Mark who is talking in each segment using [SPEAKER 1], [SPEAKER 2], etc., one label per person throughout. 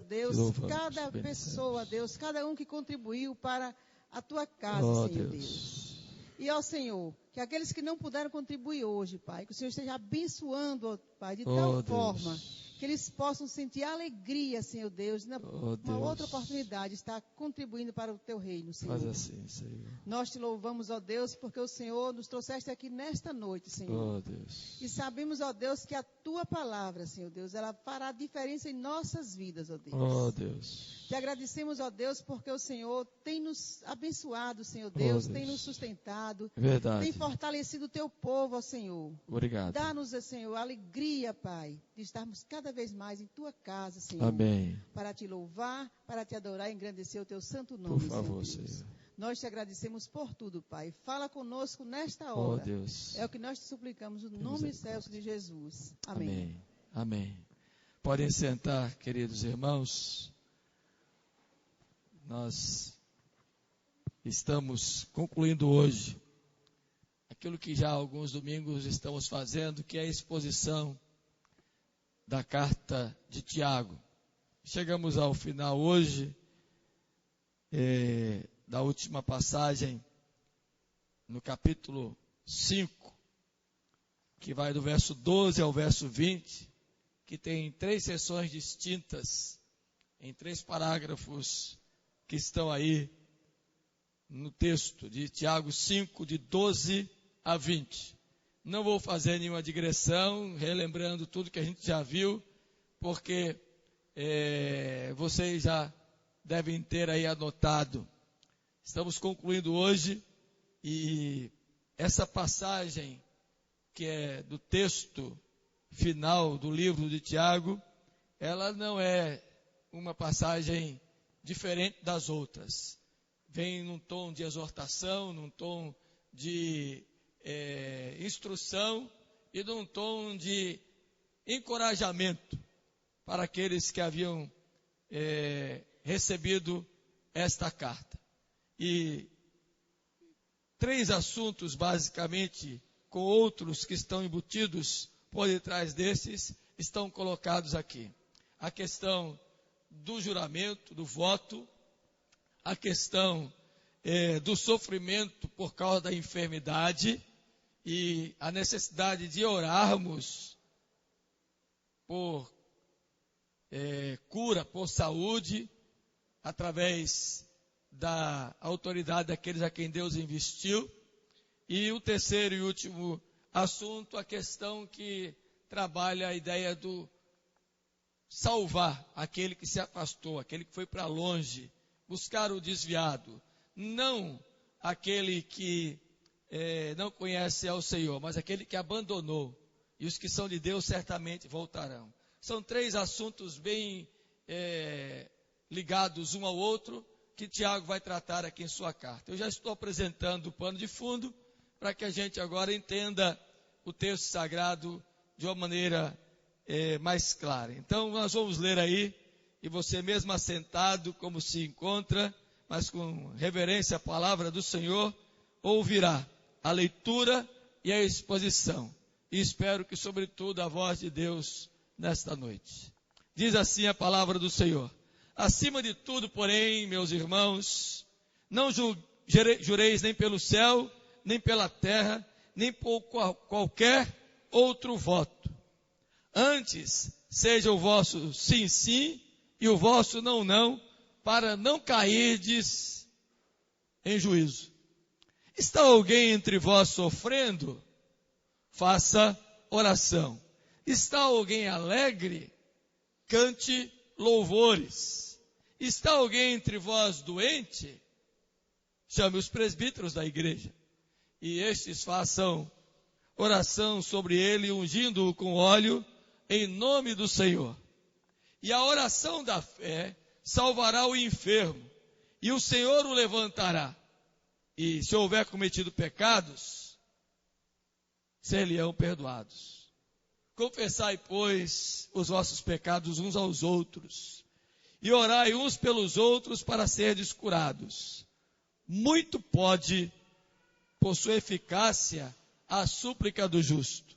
[SPEAKER 1] Deus, cada pessoa, Deus, cada um que contribuiu para a tua casa, Senhor Deus. E, ó Senhor, que aqueles que não puderam contribuir hoje, Pai, que o Senhor esteja abençoando, ó, Pai, de tal forma que eles possam sentir alegria, Senhor Deus, uma outra oportunidade, estar contribuindo para o teu reino, Senhor.
[SPEAKER 2] Faz assim, Senhor.
[SPEAKER 1] Nós te louvamos, ó Deus, porque o Senhor nos trouxeste aqui nesta noite, Senhor.
[SPEAKER 2] Ó Deus.
[SPEAKER 1] E sabemos, ó Deus, que a tua palavra, Senhor Deus, ela fará diferença em nossas vidas, ó Deus.
[SPEAKER 2] Ó Deus.
[SPEAKER 1] Te agradecemos, ó Deus, porque o Senhor tem nos abençoado, Senhor Deus, tem nos sustentado.
[SPEAKER 2] Verdade.
[SPEAKER 1] Tem fortalecido o teu povo, ó Senhor.
[SPEAKER 2] Obrigado.
[SPEAKER 1] Dá-nos, Senhor, alegria, Pai, de estarmos cada vez mais em tua casa, Senhor.
[SPEAKER 2] Amém.
[SPEAKER 1] Para te louvar, para te adorar e engrandecer o teu santo nome,
[SPEAKER 2] Por favor,
[SPEAKER 1] Senhor. Nós te agradecemos por tudo, Pai. Fala conosco nesta
[SPEAKER 2] Ó
[SPEAKER 1] hora.
[SPEAKER 2] Deus.
[SPEAKER 1] É o que nós te suplicamos no nome excelso de Jesus. Amém.
[SPEAKER 2] Amém. Amém. Podem sentar, queridos irmãos. Nós estamos concluindo hoje aquilo que já há alguns domingos estamos fazendo, que é a exposição da carta de Tiago. Chegamos ao final hoje da última passagem no capítulo 5, que vai do verso 12 ao verso 20, que tem 3 sessões distintas, em 3 parágrafos que estão aí no texto de Tiago 5, de 12 a 20. Não vou fazer nenhuma digressão, relembrando tudo que a gente já viu, porque vocês já devem ter aí anotado. Estamos concluindo hoje, e essa passagem, que é do texto final do livro de Tiago, ela não é uma passagem diferente das outras. Vem num tom de exortação, num tom de instrução e num tom de encorajamento para aqueles que haviam recebido esta carta. E 3 assuntos, basicamente, com outros que estão embutidos por detrás desses, estão colocados aqui. A questão do juramento, do voto, a questão do sofrimento por causa da enfermidade e a necessidade de orarmos por cura, por saúde, através da autoridade daqueles a quem Deus investiu. E o terceiro e último assunto, a questão que trabalha a ideia do salvar aquele que se afastou, aquele que foi para longe, buscar o desviado, não aquele que não conhece ao Senhor, mas aquele que abandonou, e os que são de Deus certamente voltarão. São 3 assuntos bem ligados um ao outro, que Tiago vai tratar aqui em sua carta. Eu já estou apresentando o pano de fundo, para que a gente agora entenda o texto sagrado de uma maneira mais clara. Então, nós vamos ler aí, e você mesmo assentado, como se encontra, mas com reverência à palavra do Senhor, ouvirá a leitura e a exposição. E espero que, sobretudo, a voz de Deus nesta noite. Diz assim a palavra do Senhor: acima de tudo, porém, meus irmãos, não jureis nem pelo céu, nem pela terra, nem por qualquer outro voto. Antes, seja o vosso sim, sim, e o vosso não, não, para não cairdes em juízo. Está alguém entre vós sofrendo? Faça oração. Está alguém alegre? Cante louvores. Está alguém entre vós doente? Chame os presbíteros da igreja, e estes façam oração sobre ele, ungindo-o com óleo, em nome do Senhor. E a oração da fé salvará o enfermo, e o Senhor o levantará. E se houver cometido pecados, ser-lhe-ão perdoados. Confessai, pois, os vossos pecados uns aos outros, e orai uns pelos outros para serdes curados. Muito pode, por sua eficácia, a súplica do justo.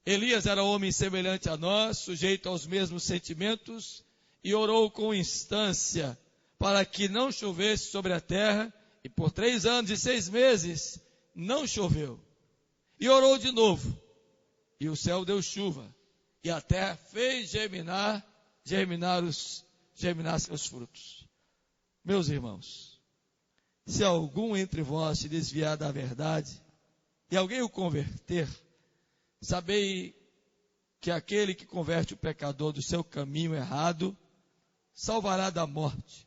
[SPEAKER 2] Elias era homem semelhante a nós, sujeito aos mesmos sentimentos, e orou com instância para que não chovesse sobre a terra, e por 3 anos e 6 meses não choveu. E orou de novo, e o céu deu chuva, e a terra fez germinar seus frutos. Meus irmãos, se algum entre vós se desviar da verdade, e alguém o converter, sabei que aquele que converte o pecador do seu caminho errado, salvará da morte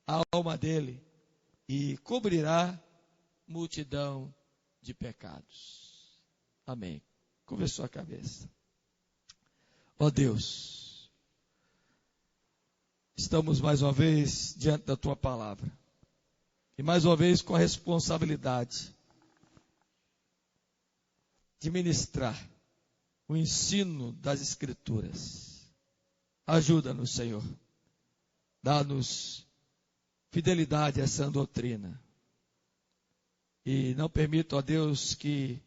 [SPEAKER 2] a alma dele, e cobrirá multidão de pecados. Amém. Curva sua cabeça. Ó Deus, estamos mais uma vez diante da Tua palavra. E mais uma vez com a responsabilidade de ministrar o ensino das Escrituras. Ajuda-nos, Senhor. Dá-nos fidelidade a essa doutrina. E não permita, ó Deus, que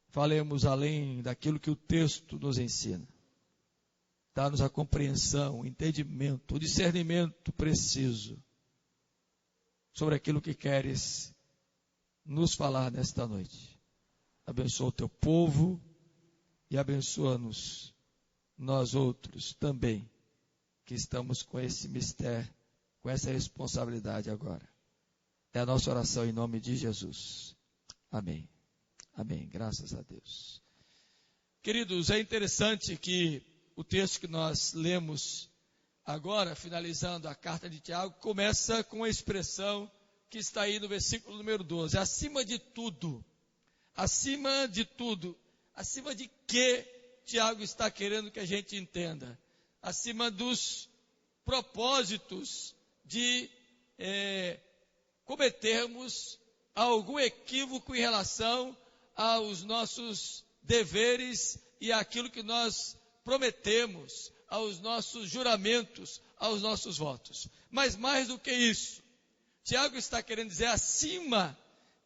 [SPEAKER 2] falemos além daquilo que o texto nos ensina. Dá-nos a compreensão, o entendimento, o discernimento preciso sobre aquilo que queres nos falar nesta noite. Abençoa o teu povo e abençoa-nos, nós outros também, que estamos com esse mistério, com essa responsabilidade agora. É a nossa oração em nome de Jesus. Amém. Amém. Graças a Deus. Queridos, é interessante que o texto que nós lemos agora, finalizando a carta de Tiago, começa com a expressão que está aí no versículo número 12. Acima de tudo, acima de que Tiago está querendo que a gente entenda? Acima dos propósitos de cometermos algum equívoco em relação aos nossos deveres e àquilo que nós prometemos, aos nossos juramentos, aos nossos votos. Mas mais do que isso, Tiago está querendo dizer acima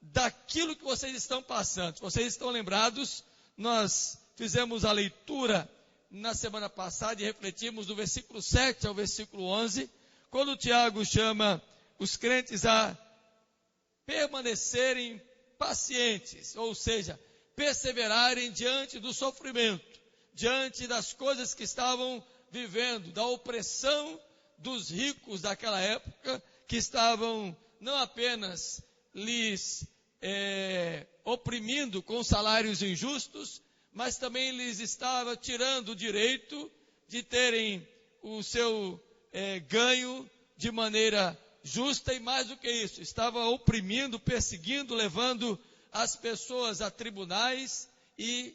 [SPEAKER 2] daquilo que vocês estão passando. Vocês estão lembrados, nós fizemos a leitura na semana passada e refletimos do versículo 7 ao versículo 11, quando Tiago chama os crentes a permanecerem pacientes, ou seja, perseverarem diante do sofrimento, diante das coisas que estavam vivendo, da opressão dos ricos daquela época, que estavam não apenas lhes oprimindo com salários injustos, mas também lhes estava tirando o direito de terem o seu ganho de maneira justa, e mais do que isso, estava oprimindo, perseguindo, levando as pessoas a tribunais e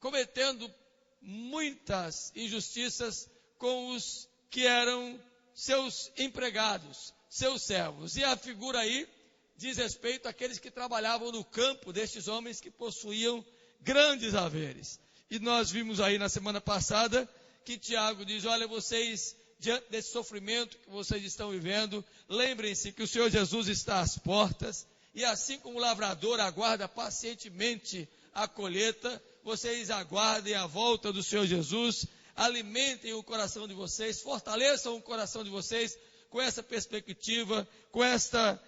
[SPEAKER 2] cometendo muitas injustiças com os que eram seus empregados, seus servos. E a figura aí diz respeito àqueles que trabalhavam no campo destes homens que possuíam grandes haveres. E nós vimos aí na semana passada que Tiago diz: olha, vocês, diante desse sofrimento que vocês estão vivendo, lembrem-se que o Senhor Jesus está às portas, e assim como o lavrador aguarda pacientemente a colheita, vocês aguardem a volta do Senhor Jesus, alimentem o coração de vocês, fortaleçam o coração de vocês com essa perspectiva, com esta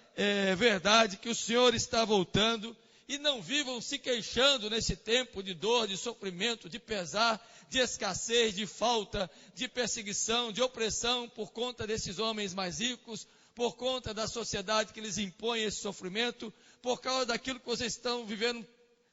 [SPEAKER 2] verdade que o Senhor está voltando, e não vivam se queixando nesse tempo de dor, de sofrimento, de pesar, de escassez, de falta, de perseguição, de opressão por conta desses homens mais ricos, por conta da sociedade que lhes impõe esse sofrimento, por causa daquilo que vocês estão vivendo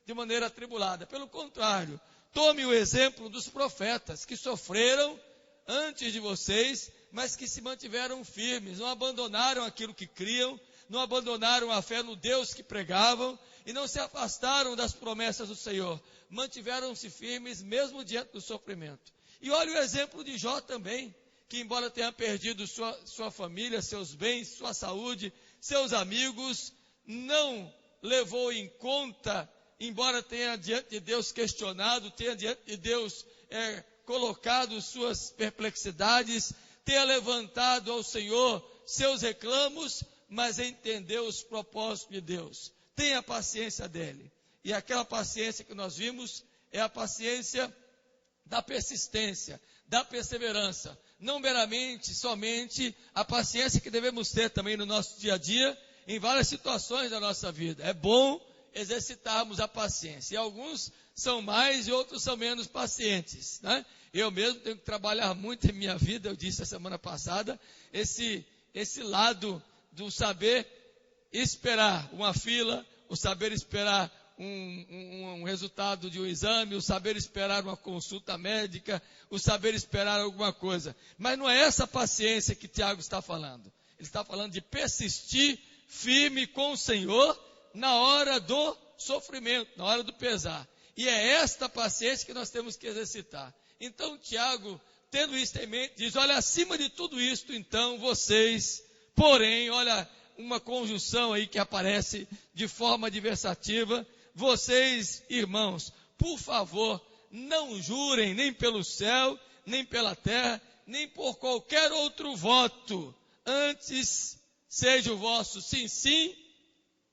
[SPEAKER 2] de maneira atribulada. Pelo contrário, tome o exemplo dos profetas que sofreram antes de vocês, mas que se mantiveram firmes, não abandonaram aquilo que criam, não abandonaram a fé no Deus que pregavam e não se afastaram das promessas do Senhor, mantiveram-se firmes mesmo diante do sofrimento. E olha o exemplo de Jó também, que embora tenha perdido sua família, seus bens, sua saúde, seus amigos, não levou em conta, embora tenha diante de Deus questionado, tenha diante de Deus colocado suas perplexidades, tenha levantado ao Senhor seus reclamos, mas entendeu os propósitos de Deus. Tenha paciência dele. E aquela paciência que nós vimos é a paciência da persistência, da perseverança. Não meramente, somente a paciência que devemos ter também no nosso dia a dia, em várias situações da nossa vida. É bom exercitarmos a paciência. E alguns são mais e outros são menos pacientes, né? Eu mesmo tenho que trabalhar muito em minha vida, eu disse a semana passada, esse lado do saber esperar uma fila, o saber esperar um resultado de um exame, o saber esperar uma consulta médica, o saber esperar alguma coisa. Mas não é essa paciência que Tiago está falando. Ele está falando de persistir firme com o Senhor na hora do sofrimento, na hora do pesar. E é esta paciência que nós temos que exercitar. Então Tiago, tendo isso em mente, diz, olha, acima de tudo isto, então, vocês, porém, olha, uma conjunção aí que aparece de forma adversativa, vocês, irmãos, por favor, não jurem nem pelo céu, nem pela terra, nem por qualquer outro voto, antes seja o vosso sim, sim,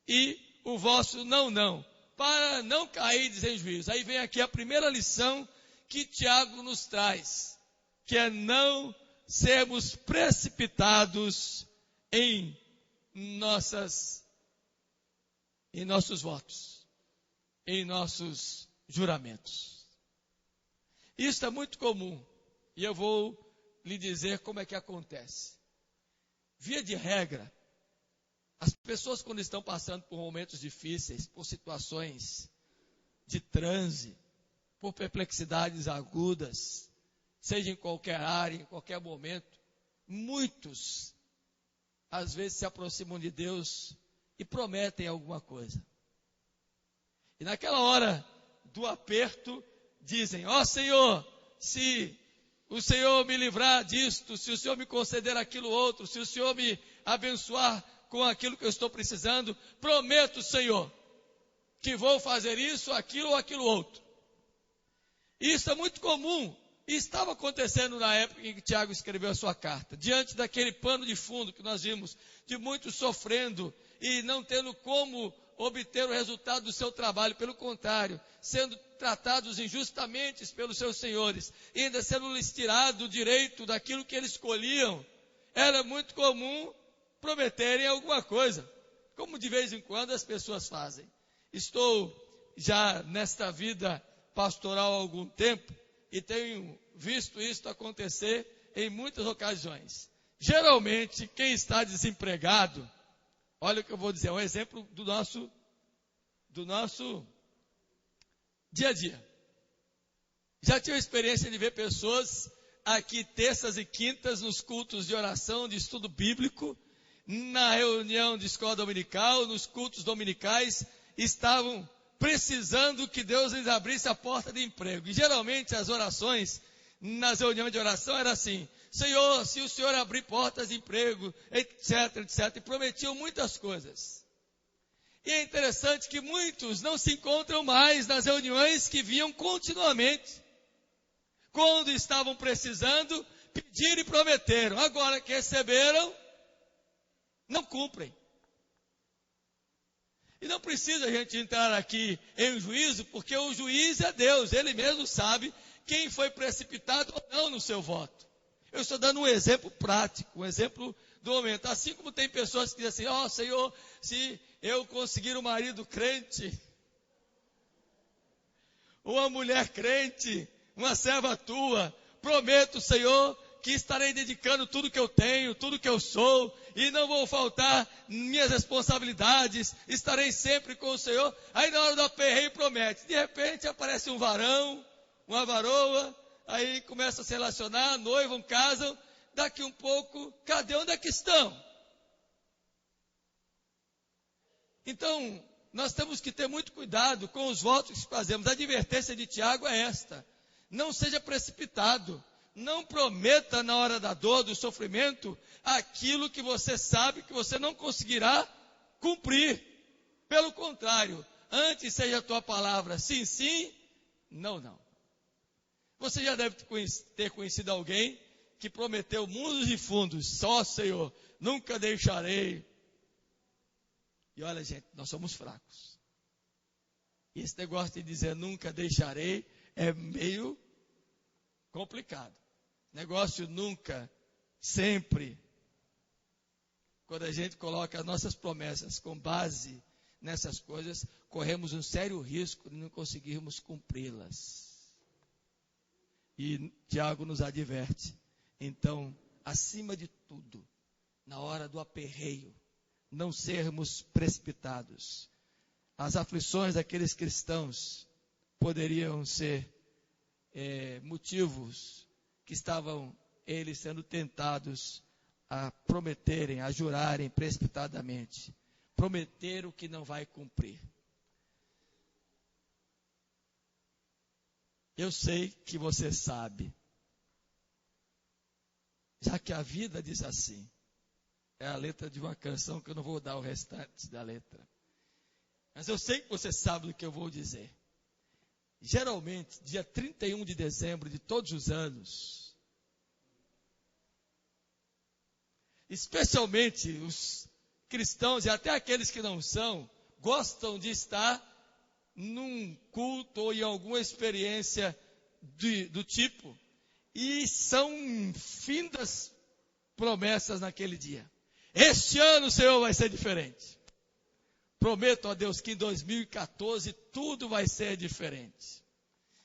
[SPEAKER 2] e o vosso não, não, para não cair em juízo. Aí vem aqui a primeira lição que Tiago nos traz, que é não sermos precipitados em nossos votos, em nossos juramentos. Isso é muito comum, e eu vou lhe dizer como é que acontece. Via de regra, as pessoas quando estão passando por momentos difíceis, por situações de transe, por perplexidades agudas, seja em qualquer área, em qualquer momento, muitos, às vezes, se aproximam de Deus e prometem alguma coisa. E naquela hora do aperto, dizem, ó Senhor, se o Senhor me livrar disto, se o Senhor me conceder aquilo outro, se o Senhor me abençoar com aquilo que eu estou precisando, prometo, Senhor, que vou fazer isso, aquilo ou aquilo outro. Isso é muito comum e estava acontecendo na época em que Tiago escreveu a sua carta. Diante daquele pano de fundo que nós vimos, de muitos sofrendo e não tendo como obter o resultado do seu trabalho, pelo contrário, sendo tratados injustamente pelos seus senhores, e ainda sendo lhes tirado o direito daquilo que eles escolhiam, era muito comum prometerem alguma coisa, como de vez em quando as pessoas fazem. Estou já nesta vida pastoral há algum tempo e tenho visto isso acontecer em muitas ocasiões. Geralmente, quem está desempregado, olha o que eu vou dizer, é um exemplo do nosso dia a dia. Já tive a experiência de ver pessoas aqui terças e quintas nos cultos de oração, de estudo bíblico, na reunião de escola dominical, nos cultos dominicais, estavam precisando que Deus lhes abrisse a porta de emprego. E geralmente as orações, nas reuniões de oração, era assim, Senhor, se o Senhor abrir portas de emprego, etc, etc, e prometiam muitas coisas. E é interessante que muitos não se encontram mais nas reuniões que vinham continuamente. Quando estavam precisando, pediram e prometeram. Agora que receberam, não cumprem. E não precisa a gente entrar aqui em juízo, porque o juiz é Deus. Ele mesmo sabe quem foi precipitado ou não no seu voto. Eu estou dando um exemplo prático, um exemplo do momento. Assim como tem pessoas que dizem assim, ó Senhor, se eu conseguir um marido crente, uma mulher crente, uma serva tua, prometo, Senhor, que estarei dedicando tudo que eu tenho, tudo que eu sou, e não vou faltar minhas responsabilidades, estarei sempre com o Senhor. Aí na hora do aperreio promete, de repente aparece um varão, uma varoa, aí começa a se relacionar, noivam, casam, daqui um pouco, cadê, onde é que estão? Então, nós temos que ter muito cuidado com os votos que fazemos. A advertência de Tiago é esta, não seja precipitado, não prometa na hora da dor, do sofrimento, aquilo que você sabe que você não conseguirá cumprir. Pelo contrário, antes seja a tua palavra sim, sim, não, não. Você já deve ter conhecido alguém que prometeu mundos e fundos, só Senhor, nunca deixarei. E olha gente, nós somos fracos. E esse negócio de dizer nunca deixarei é meio complicado. Negócio nunca, sempre. Quando a gente coloca as nossas promessas com base nessas coisas, corremos um sério risco de não conseguirmos cumpri-las. E Tiago nos adverte. Então, acima de tudo, na hora do aperreio, não sermos precipitados. As aflições daqueles cristãos poderiam ser motivos que estavam eles sendo tentados a prometerem, a jurarem precipitadamente. Prometer o que não vai cumprir. Eu sei que você sabe. Já que a vida diz assim. É a letra de uma canção que eu não vou dar o restante da letra. Mas eu sei que você sabe do que eu vou dizer. Geralmente, dia 31 de dezembro de todos os anos, especialmente os cristãos e até aqueles que não são, gostam de estar num culto ou em alguma experiência do tipo, e são findas promessas naquele dia. Este ano, Senhor, vai ser diferente. Prometo a Deus que em 2014 tudo vai ser diferente.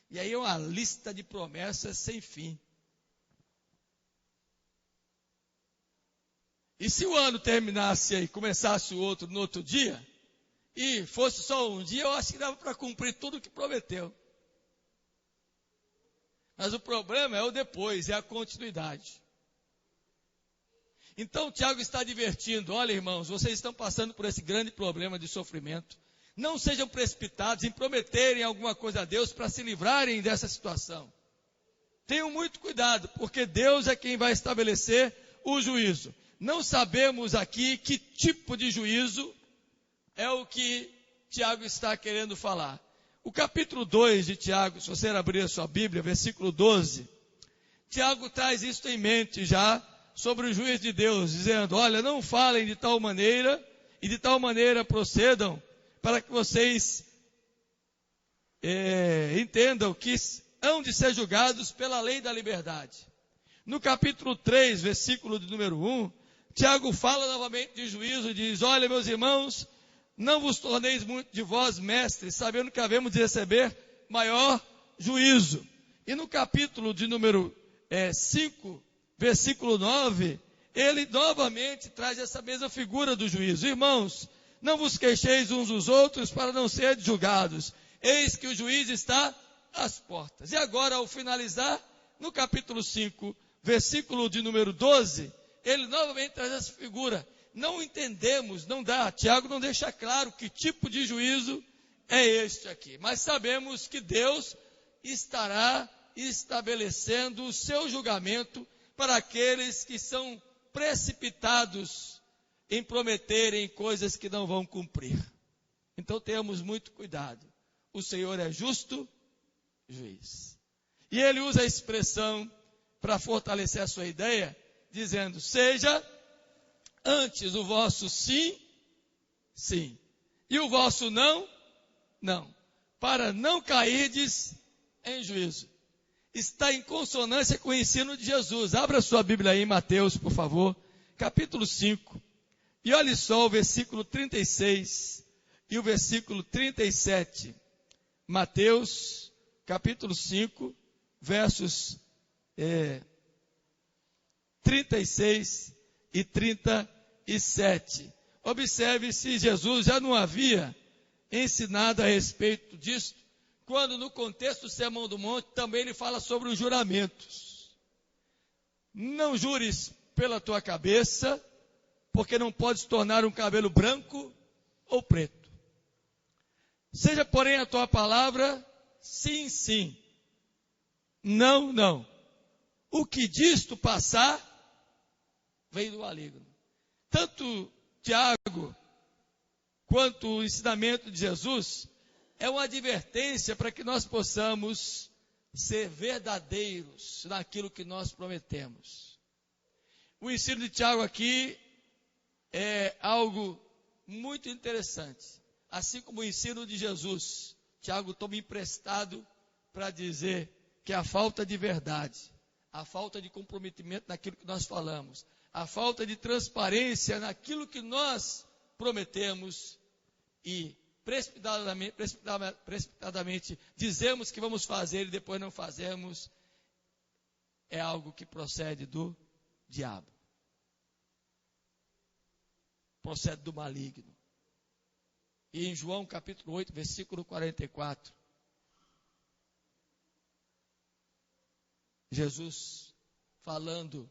[SPEAKER 2] E aí é uma lista de promessas sem fim. E se o ano terminasse aí, começasse o outro no outro dia, e fosse só um dia, eu acho que dava para cumprir tudo o que prometeu. Mas o problema é o depois, é a continuidade. Então, Tiago está advertindo, olha irmãos, vocês estão passando por esse grande problema de sofrimento. Não sejam precipitados em prometerem alguma coisa a Deus para se livrarem dessa situação. Tenham muito cuidado, porque Deus é quem vai estabelecer o juízo. Não sabemos aqui que tipo de juízo é o que Tiago está querendo falar. O capítulo 2 de Tiago, se você abrir a sua Bíblia, versículo 12, Tiago traz isso em mente já sobre o juízo de Deus, dizendo, olha, não falem de tal maneira, e de tal maneira procedam, para que vocês entendam que hão de ser julgados pela lei da liberdade. No capítulo 3, versículo de número 1, Tiago fala novamente de juízo, diz, olha meus irmãos, não vos torneis muito de vós mestres, sabendo que havemos de receber maior juízo. E no capítulo de número 5, versículo 9, ele novamente traz essa mesma figura do juízo. Irmãos, não vos queixeis uns dos outros para não serem julgados. Eis que o juiz está às portas. E agora, ao finalizar, no capítulo 5, versículo de número 12, ele novamente traz essa figura. Não entendemos, Tiago não deixa claro que tipo de juízo é este aqui. Mas sabemos que Deus estará estabelecendo o seu julgamento para aqueles que são precipitados em prometerem coisas que não vão cumprir. Então tenhamos muito cuidado. O Senhor é justo juiz. E ele usa a expressão para fortalecer a sua ideia, dizendo, seja antes o vosso sim, sim, e o vosso não, não, para não cairdes em juízo. Está em consonância com o ensino de Jesus. Abra sua Bíblia aí em Mateus, por favor, capítulo 5. E olhe só o versículo 36 e o versículo 37. Mateus, capítulo 5, versos 36 e 37. Observe se Jesus já não havia ensinado a respeito disso, quando no contexto do Sermão do Monte também ele fala sobre os juramentos. Não jures pela tua cabeça, porque não podes tornar um cabelo branco ou preto. Seja, porém, a tua palavra sim, sim, não, não. O que disto passar, vem do maligno. Tanto Tiago, quanto o ensinamento de Jesus, é uma advertência para que nós possamos ser verdadeiros naquilo que nós prometemos. O ensino de Tiago aqui é algo muito interessante. Assim como o ensino de Jesus, Tiago toma emprestado para dizer que a falta de verdade, a falta de comprometimento naquilo que nós falamos, a falta de transparência naquilo que nós prometemos e precipitadamente dizemos que vamos fazer e depois não fazemos, é algo que procede do diabo. Procede do maligno. E em João capítulo 8, versículo 44, Jesus falando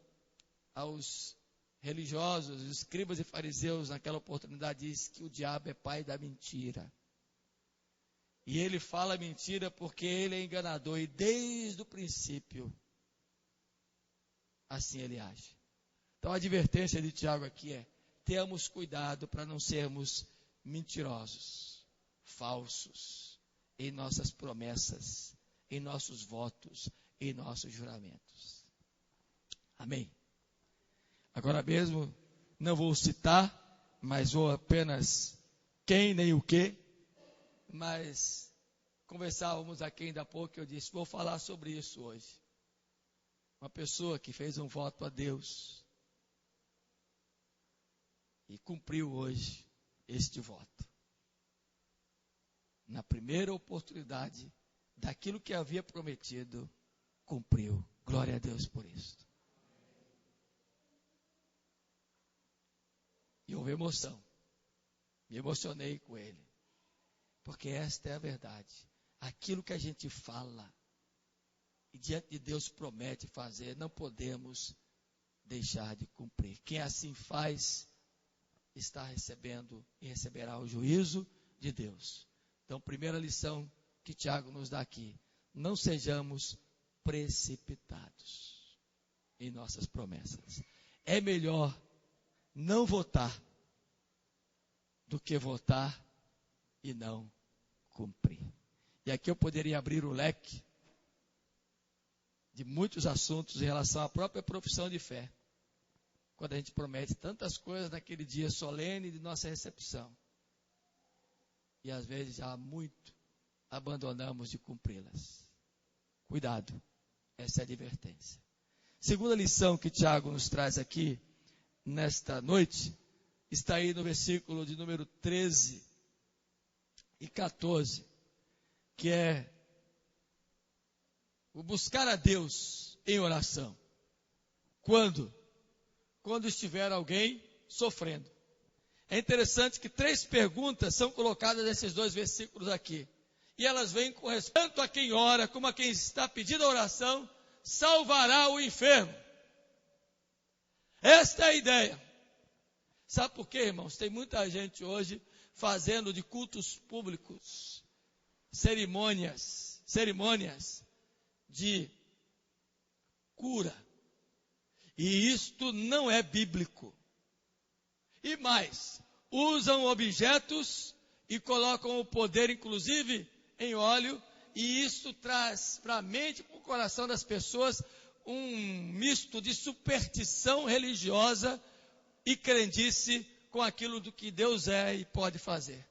[SPEAKER 2] aos religiosos, escribas e fariseus, naquela oportunidade, diz que o diabo é pai da mentira. E ele fala mentira porque ele é enganador, e desde o princípio, assim ele age. Então a advertência de Tiago aqui é: tenhamos cuidado para não sermos mentirosos, falsos, em nossas promessas, em nossos votos, em nossos juramentos. Amém? Agora mesmo, não vou citar, mas vou apenas quem nem o que, mas conversávamos aqui ainda há pouco, eu disse, vou falar sobre isso hoje. Uma pessoa que fez um voto a Deus e cumpriu hoje este voto. Na primeira oportunidade, daquilo que havia prometido, cumpriu. Glória a Deus por isso. E houve emoção. Me emocionei com ele. Porque esta é a verdade. Aquilo que a gente fala e diante de Deus promete fazer, não podemos deixar de cumprir. Quem assim faz, está recebendo e receberá o juízo de Deus. Então, primeira lição que Tiago nos dá aqui: não sejamos precipitados em nossas promessas. É melhor não votar do que votar e não cumprir. E aqui eu poderia abrir o leque de muitos assuntos em relação à própria profissão de fé. Quando a gente promete tantas coisas naquele dia solene de nossa recepção. E às vezes já muito abandonamos de cumpri-las. Cuidado, essa é a advertência. Segunda lição que Tiago nos traz aqui, nesta noite, está aí no versículo de número 13 e 14, que é o buscar a Deus em oração. Quando? Quando estiver alguém sofrendo. É interessante que 3 perguntas são colocadas nesses 2 versículos aqui. E elas vêm com respeito tanto a quem ora, como a quem está pedindo a oração, salvará o enfermo. Esta é a ideia. Sabe por quê, irmãos? Tem muita gente hoje fazendo de cultos públicos cerimônias de cura. E isto não é bíblico. E mais, usam objetos e colocam o poder, inclusive, em óleo, e isso traz para a mente e para o coração das pessoas um misto de superstição religiosa e crendice com aquilo do que Deus é e pode fazer.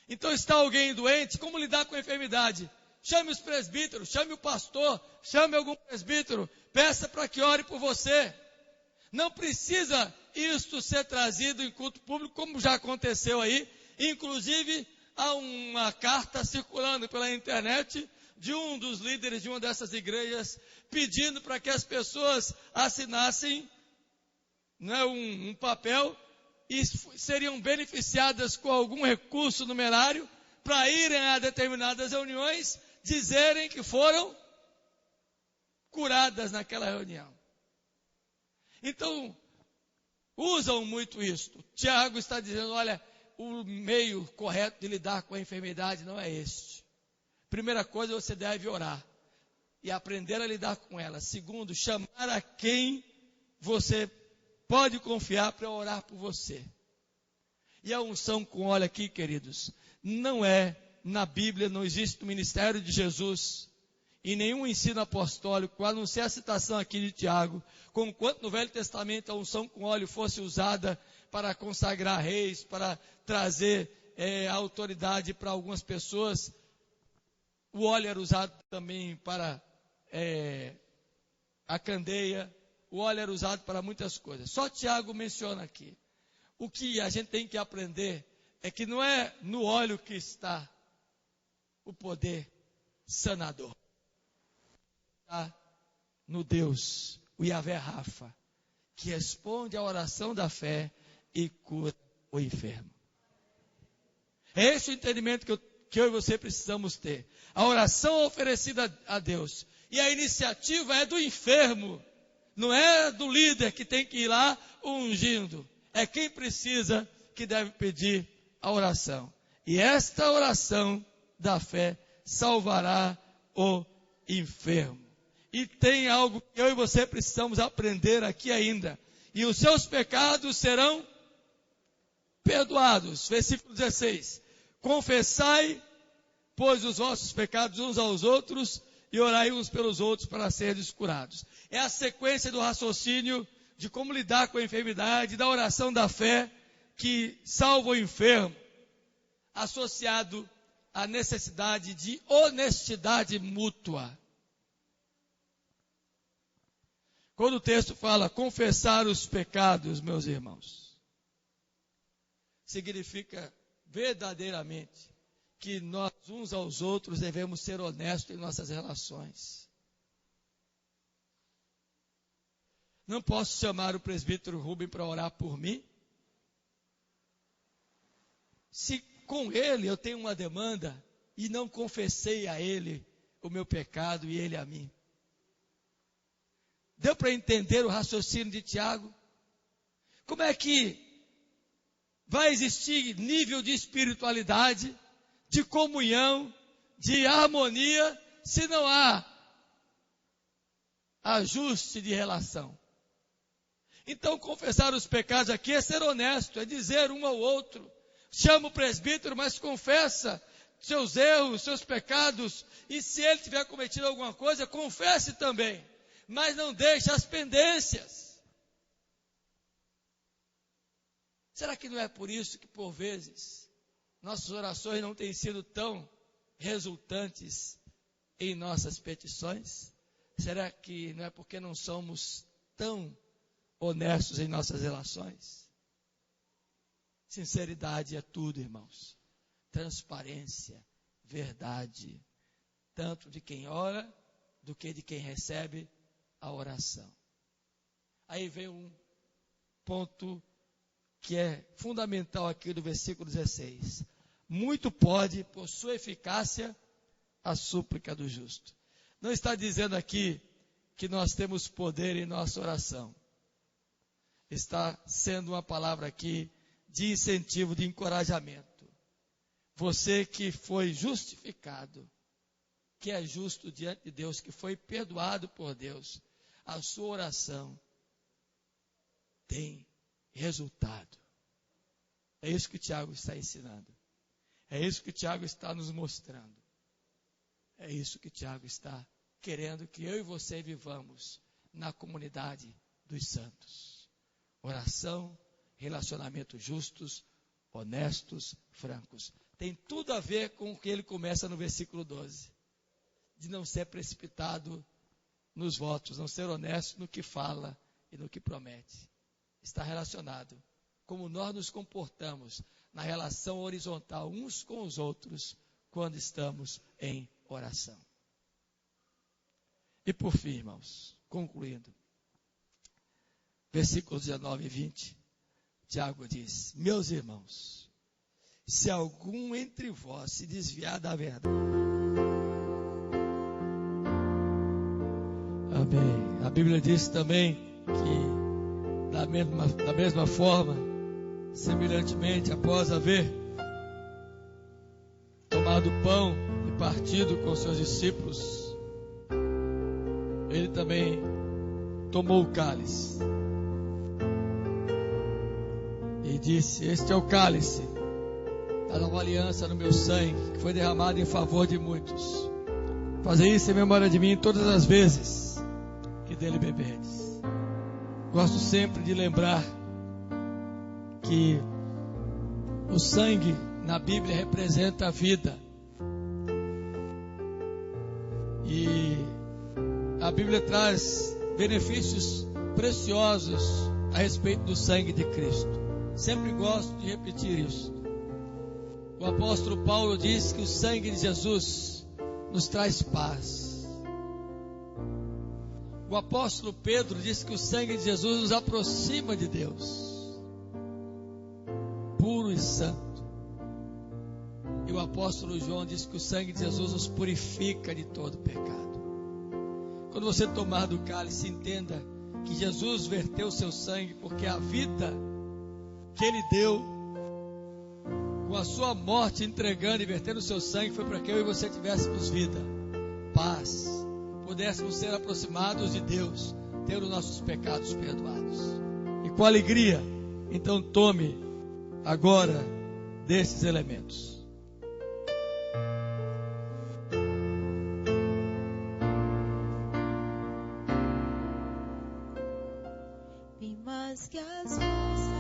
[SPEAKER 2] Então está alguém doente, como lidar com a enfermidade? Chame os presbíteros, chame o pastor, chame algum presbítero, peça para que ore por você. Não precisa isto ser trazido em culto público, como já aconteceu aí. Inclusive, há uma carta circulando pela internet de um dos líderes de uma dessas igrejas, pedindo para que as pessoas assinassem um papel e seriam beneficiadas com algum recurso numerário para irem a determinadas reuniões, dizerem que foram curadas naquela reunião. Então, usam muito isto. Tiago está dizendo, olha, o meio correto de lidar com a enfermidade não é este. Primeira coisa, você deve orar e aprender a lidar com ela. Segundo, chamar a quem você pode confiar para orar por você. E a unção com óleo aqui, queridos, não é na Bíblia, não existe no ministério de Jesus e nenhum ensino apostólico, a não ser a citação aqui de Tiago, conquanto no Velho Testamento a unção com óleo fosse usada para consagrar reis, para trazer autoridade para algumas pessoas, o óleo era usado também para a candeia, o óleo era usado para muitas coisas. Só Tiago menciona aqui. O que a gente tem que aprender é que não é no óleo que está o poder sanador. Está no Deus, o Yahvé Rafa, que responde à oração da fé e cura o enfermo. É esse o entendimento que eu e você precisamos ter. A oração oferecida a Deus. E a iniciativa é do enfermo. Não é do líder que tem que ir lá ungindo. É quem precisa que deve pedir a oração. E esta oração da fé salvará o enfermo. E tem algo que eu e você precisamos aprender aqui ainda. E os seus pecados serão perdoados. Versículo 16. Confessai, pois, os vossos pecados uns aos outros e orai uns pelos outros para serem curados. É a sequência do raciocínio de como lidar com a enfermidade, da oração da fé que salva o enfermo, associado à necessidade de honestidade mútua. Quando o texto fala confessar os pecados, meus irmãos, significa verdadeiramente que nós uns aos outros devemos ser honestos em nossas relações. Não posso chamar o presbítero Rubem para orar por mim, se com ele eu tenho uma demanda e não confessei a ele o meu pecado e ele a mim. Deu para entender o raciocínio de Tiago? Como é que vai existir nível de espiritualidade, de comunhão, de harmonia, se não há ajuste de relação? Então, confessar os pecados aqui é ser honesto, é dizer um ao outro. Chama o presbítero, mas confessa seus erros, seus pecados, e se ele tiver cometido alguma coisa, confesse também, mas não deixe as pendências. Será que não é por isso que, por vezes, nossas orações não têm sido tão resultantes em nossas petições? Será que não é porque não somos tão honestos em nossas relações? Sinceridade é tudo, irmãos. Transparência, verdade, tanto de quem ora, do que de quem recebe a oração. Aí vem um ponto que é fundamental aqui do versículo 16. Muito pode, por sua eficácia, a súplica do justo. Não está dizendo aqui que nós temos poder em nossa oração. Está sendo uma palavra aqui de incentivo, de encorajamento. Você que foi justificado, que é justo diante de Deus, que foi perdoado por Deus, a sua oração tem resultado. É isso que o Tiago está ensinando. É isso que o Tiago está nos mostrando. É isso que o Tiago está querendo que eu e você vivamos na comunidade dos santos. Oração, relacionamentos justos, honestos, francos. Tem tudo a ver com o que ele começa no versículo 12. De não ser precipitado nos votos, não ser honesto no que fala e no que promete. Está relacionado como nós nos comportamos na relação horizontal uns com os outros quando estamos em oração. E por fim, irmãos, concluindo, versículos 19 e 20, Tiago diz: meus irmãos, se algum entre vós se desviar da verdade. Amém. A Bíblia diz também que da mesma forma, semelhantemente, após haver tomado pão e partido com seus discípulos, ele também tomou o cálice e disse: este é o cálice da nova aliança no meu sangue, que foi derramado em favor de muitos. Fazei isso em memória de mim todas as vezes que dele beberdes. Gosto sempre de lembrar que o sangue na Bíblia representa a vida. E a Bíblia traz benefícios preciosos a respeito do sangue de Cristo. Sempre gosto de repetir isso. O apóstolo Paulo diz que o sangue de Jesus nos traz paz. O apóstolo Pedro diz que o sangue de Jesus nos aproxima de Deus, puro e santo. E o apóstolo João diz que o sangue de Jesus nos purifica de todo pecado. Quando você tomar do cálice, entenda que Jesus verteu o seu sangue, porque a vida que Ele deu, com a sua morte, entregando e vertendo o seu sangue, foi para que eu e você tivéssemos vida, paz, pudéssemos ser aproximados de Deus, ter os nossos pecados perdoados. E com alegria, então tome agora desses elementos.
[SPEAKER 3] Bem mais que as forças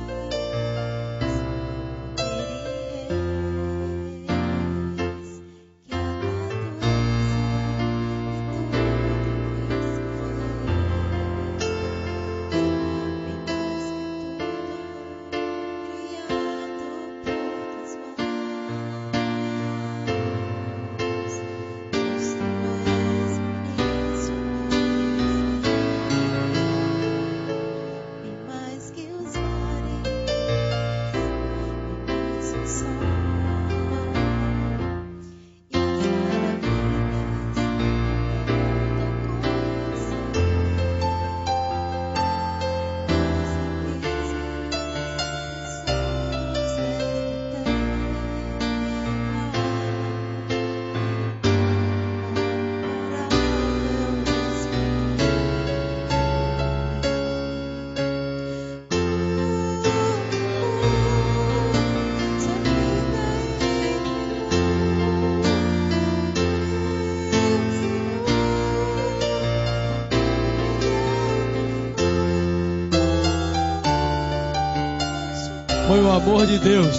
[SPEAKER 2] foi o amor de Deus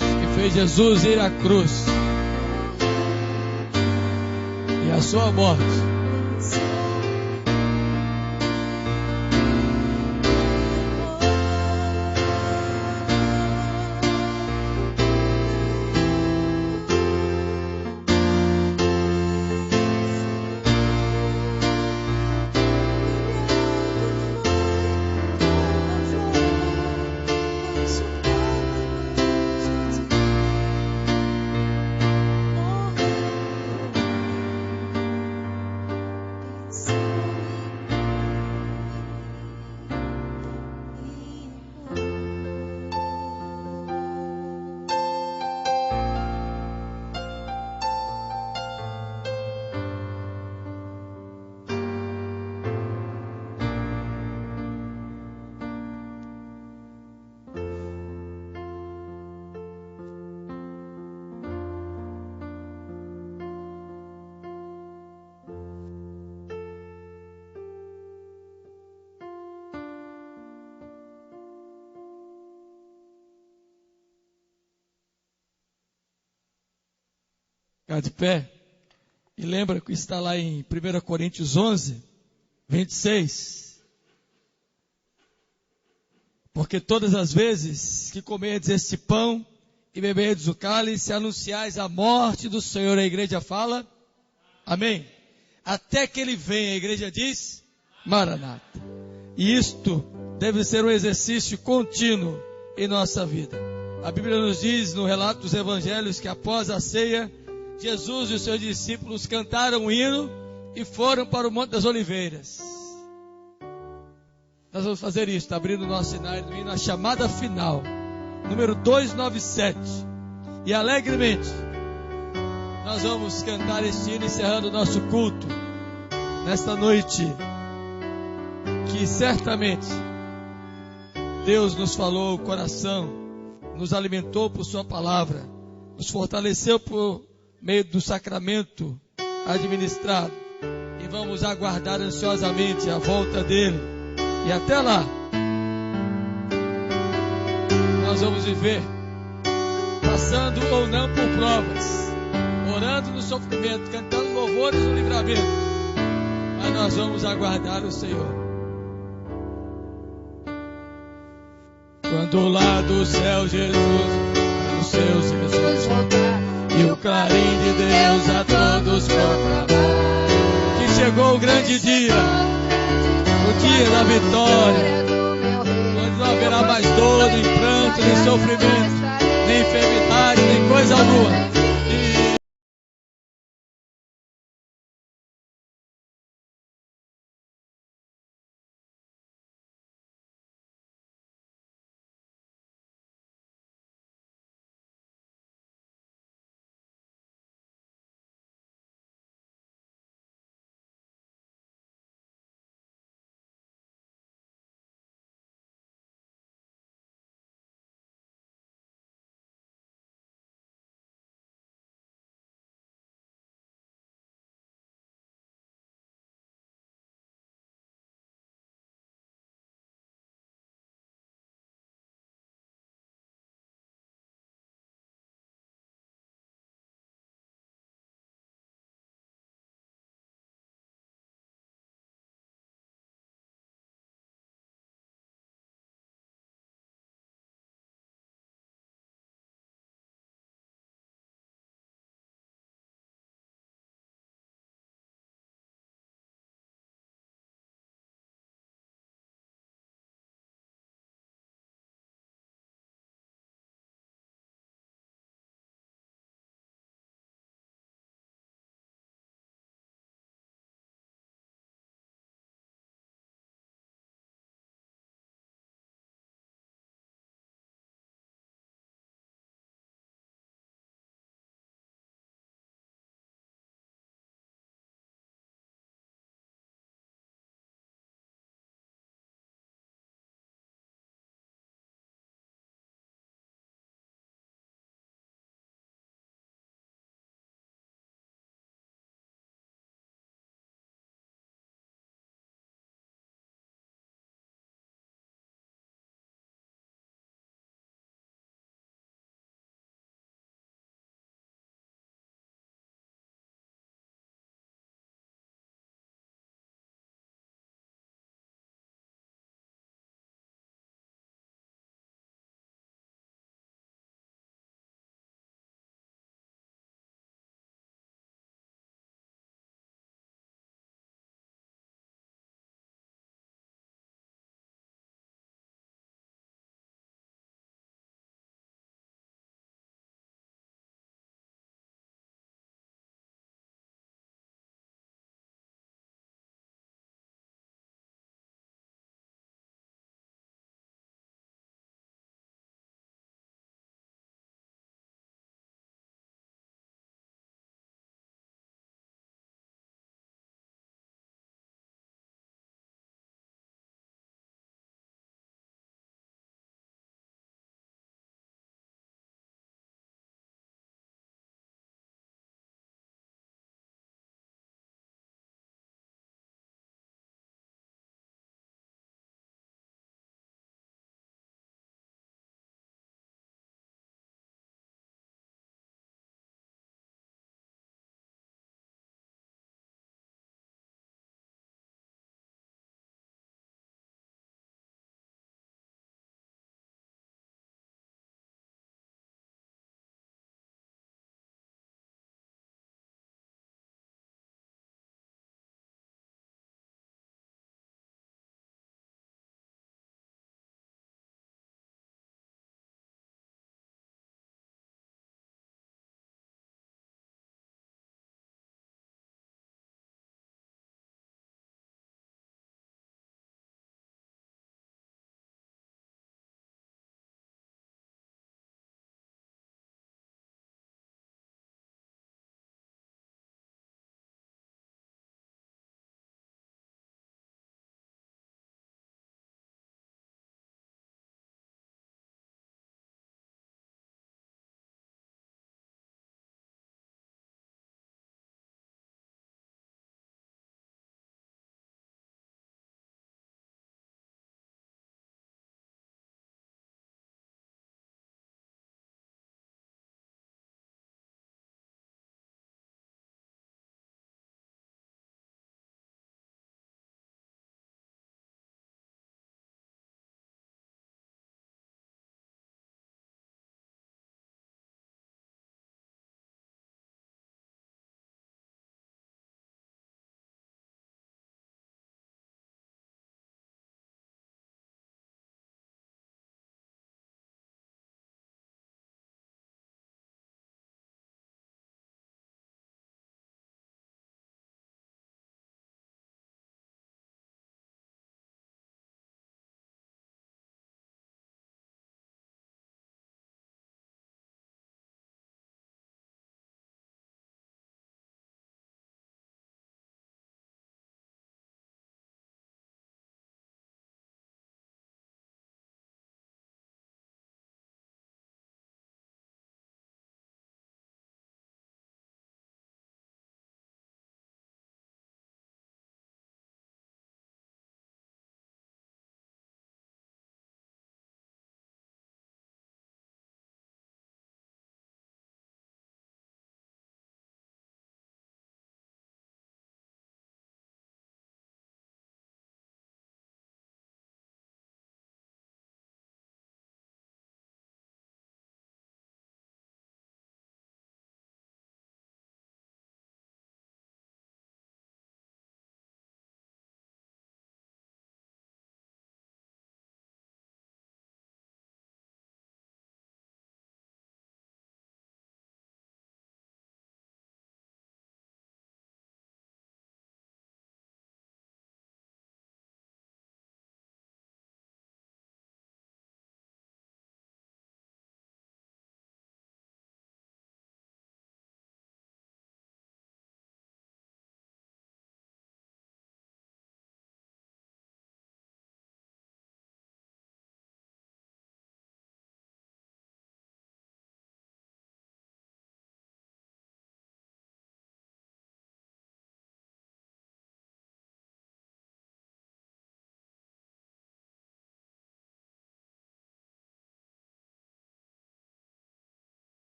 [SPEAKER 2] que fez Jesus ir à cruz e a sua morte. Ficar de pé e lembra que está lá em 1 Coríntios 11, 26. Porque todas as vezes que comerdes este pão e beberdes o cálice, anunciais a morte do Senhor. A igreja fala, amém. Até que Ele venha, a igreja diz, Maranata. E isto deve ser um exercício contínuo em nossa vida. A Bíblia nos diz no relato dos evangelhos que após a ceia, Jesus e os seus discípulos cantaram um hino e foram para o Monte das Oliveiras. Nós vamos fazer isso, está abrindo o nosso cenário do hino, a chamada final, número 297. E alegremente, nós vamos cantar este hino, encerrando o nosso culto, nesta noite, que certamente Deus nos falou o coração, nos alimentou por sua palavra, nos fortaleceu por meio do sacramento administrado, e vamos aguardar ansiosamente a volta dele. E até lá, nós vamos viver, passando ou não por provas, orando no sofrimento, cantando louvores no livramento, mas nós vamos aguardar o Senhor. Quando lá do céu Jesus, o seu Jesus voltar, e o clarim de Deus a todos proclamar, que chegou o grande dia, o dia da vitória, onde não haverá mais dor, nem pranto, nem sofrimento.